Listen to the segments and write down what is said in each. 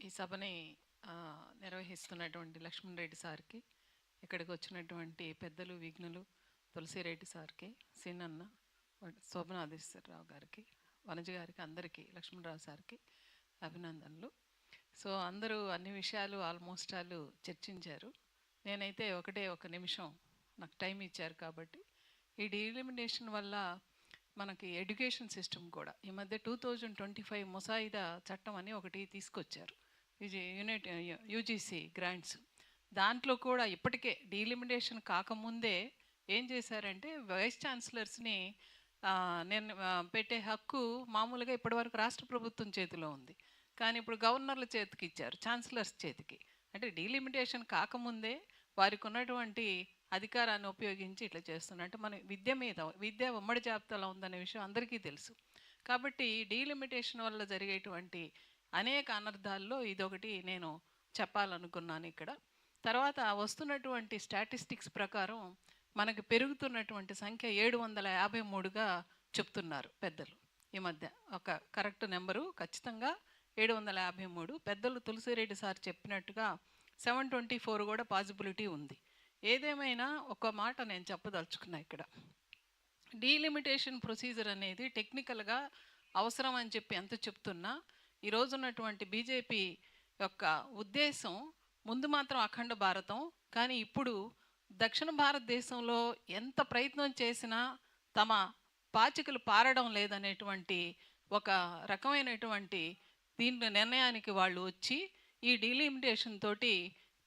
ఈ సభని నిర్వహిస్తున్నటువంటి లక్ష్మణ్ రెడ్డి సార్కి, ఇక్కడికి వచ్చినటువంటి పెద్దలు విఘ్నులు తులసిరెడ్డి సార్కి, సీనన్న, శోభనాధీశ్వరరావు గారికి, వనజ గారికి, అందరికీ లక్ష్మణరావు సార్కి అభినందనలు. సో అందరూ అన్ని విషయాలు ఆల్మోస్ట్ వాళ్ళు చర్చించారు. నేనైతే ఒక నిమిషం నాకు టైం ఇచ్చారు కాబట్టి, ఈ డీలిమిటేషన్ వల్ల మనకి ఎడ్యుకేషన్ సిస్టమ్ కూడా ఈ మధ్య 2025 ముసాయిదా చట్టం అని ఒకటి తీసుకొచ్చారు, యూజీసీ గ్రాంట్స్. దాంట్లో కూడా ఇప్పటికే డీలిమిటేషన్ కాకముందే ఏం చేశారంటే వైస్ ఛాన్సలర్స్ని నేను పెట్టే హక్కు మామూలుగా ఇప్పటివరకు రాష్ట్ర ప్రభుత్వం చేతిలో ఉంది, కానీ ఇప్పుడు గవర్నర్ల చేతికి ఇచ్చారు, ఛాన్సలర్స్ చేతికి. అంటే డీలిమిటేషన్ కాకముందే వారికి ఉన్నటువంటి అధికారాన్ని ఉపయోగించి ఇట్లా చేస్తున్నారు. అంటే మన విద్య ఉమ్మడి జాబితాలో ఉందనే విషయం అందరికీ తెలుసు. కాబట్టి డీలిమిటేషన్ వల్ల జరిగేటువంటి అనేక అనర్థాల్లో ఇదొకటి నేను చెప్పాలనుకున్నాను ఇక్కడ. తర్వాత వస్తున్నటువంటి స్టాటిస్టిక్స్ ప్రకారం మనకి పెరుగుతున్నటువంటి సంఖ్య 753గా చెప్తున్నారు పెద్దలు. ఈ మధ్య ఒక కరెక్ట్ నెంబరు ఖచ్చితంగా 753. పెద్దలు తులసిరెడ్డి సార్ చెప్పినట్టుగా 724 కూడా పాసిబిలిటీ ఉంది. ఏదేమైనా ఒక మాట నేను చెప్పదలుచుకున్నా ఇక్కడ. డీలిమిటేషన్ ప్రొసీజర్ అనేది టెక్నికల్గా అవసరం అని చెప్పి ఎంత చెప్తున్నా, ఈరోజు ఉన్నటువంటి బీజేపీ యొక్క ఉద్దేశం ముందు మాత్రం అఖండ భారతం, కానీ ఇప్పుడు దక్షిణ భారతదేశంలో ఎంత ప్రయత్నం చేసినా తమ పాచికలు పారడం లేదనేటువంటి ఒక రకమైనటువంటి దీంట్లో నిర్ణయానికి వాళ్ళు వచ్చి ఈ డీలిమిటేషన్ తోటి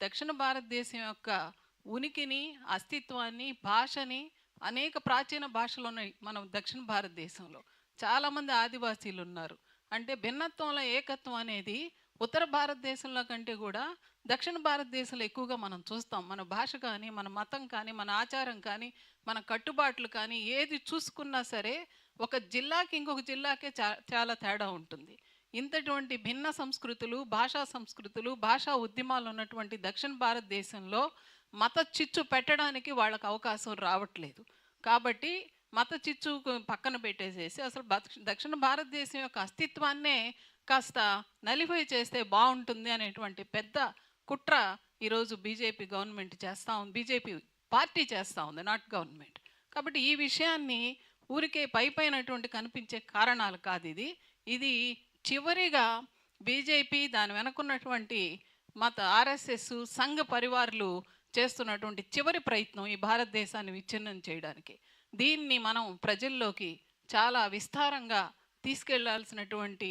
దక్షిణ భారతదేశం యొక్క ఉనికిని, అస్తిత్వాన్ని, భాషని, అనేక ప్రాచీన భాషలు ఉన్నాయి మనం దక్షిణ భారతదేశంలో. చాలామంది ఆదివాసీలు ఉన్నారు. అంటే భిన్నత్వంలో ఏకత్వం అనేది ఉత్తర భారతదేశంలో కంటే కూడా దక్షిణ భారతదేశంలో ఎక్కువగా మనం చూస్తాం. మన భాష కానీ, మన మతం కానీ, మన ఆచారం కానీ, మన కట్టుబాట్లు కానీ ఏది చూసుకున్నా సరే ఒక జిల్లాకి ఇంకొక జిల్లాకే చాలా తేడా ఉంటుంది. ఇంతటువంటి భిన్న సంస్కృతులు, భాషా ఉద్యమాలు ఉన్నటువంటి దక్షిణ భారతదేశంలో మత చిచ్చు పెట్టడానికి వాళ్ళకు అవకాశం రావట్లేదు. కాబట్టి మత చిచ్చు పక్కన పెట్టేసేసి అసలు దక్షిణ భారతదేశం యొక్క అస్తిత్వాన్నే కాస్త నలిఫై చేస్తే బాగుంటుంది అనేటువంటి పెద్ద కుట్ర ఈరోజు బీజేపీ గవర్నమెంట్ చేస్తూ ఉంది, బీజేపీ పార్టీ చేస్తూ ఉంది, నాట్ గవర్నమెంట్. కాబట్టి ఈ విషయాన్ని ఊరికే పైనటువంటి కనిపించే కారణాలు కాదు. ఇది చివరిగా బీజేపీ, దాని వెనుకున్నటువంటి మత ఆర్ఎస్ఎస్, సంఘ పరివార్లు చేస్తున్నటువంటి చివరి ప్రయత్నం ఈ భారతదేశాన్ని విచ్ఛిన్నం చేయడానికి. దీన్ని మనం ప్రజల్లోకి చాలా విస్తారంగా తీసుకెళ్లాల్సినటువంటి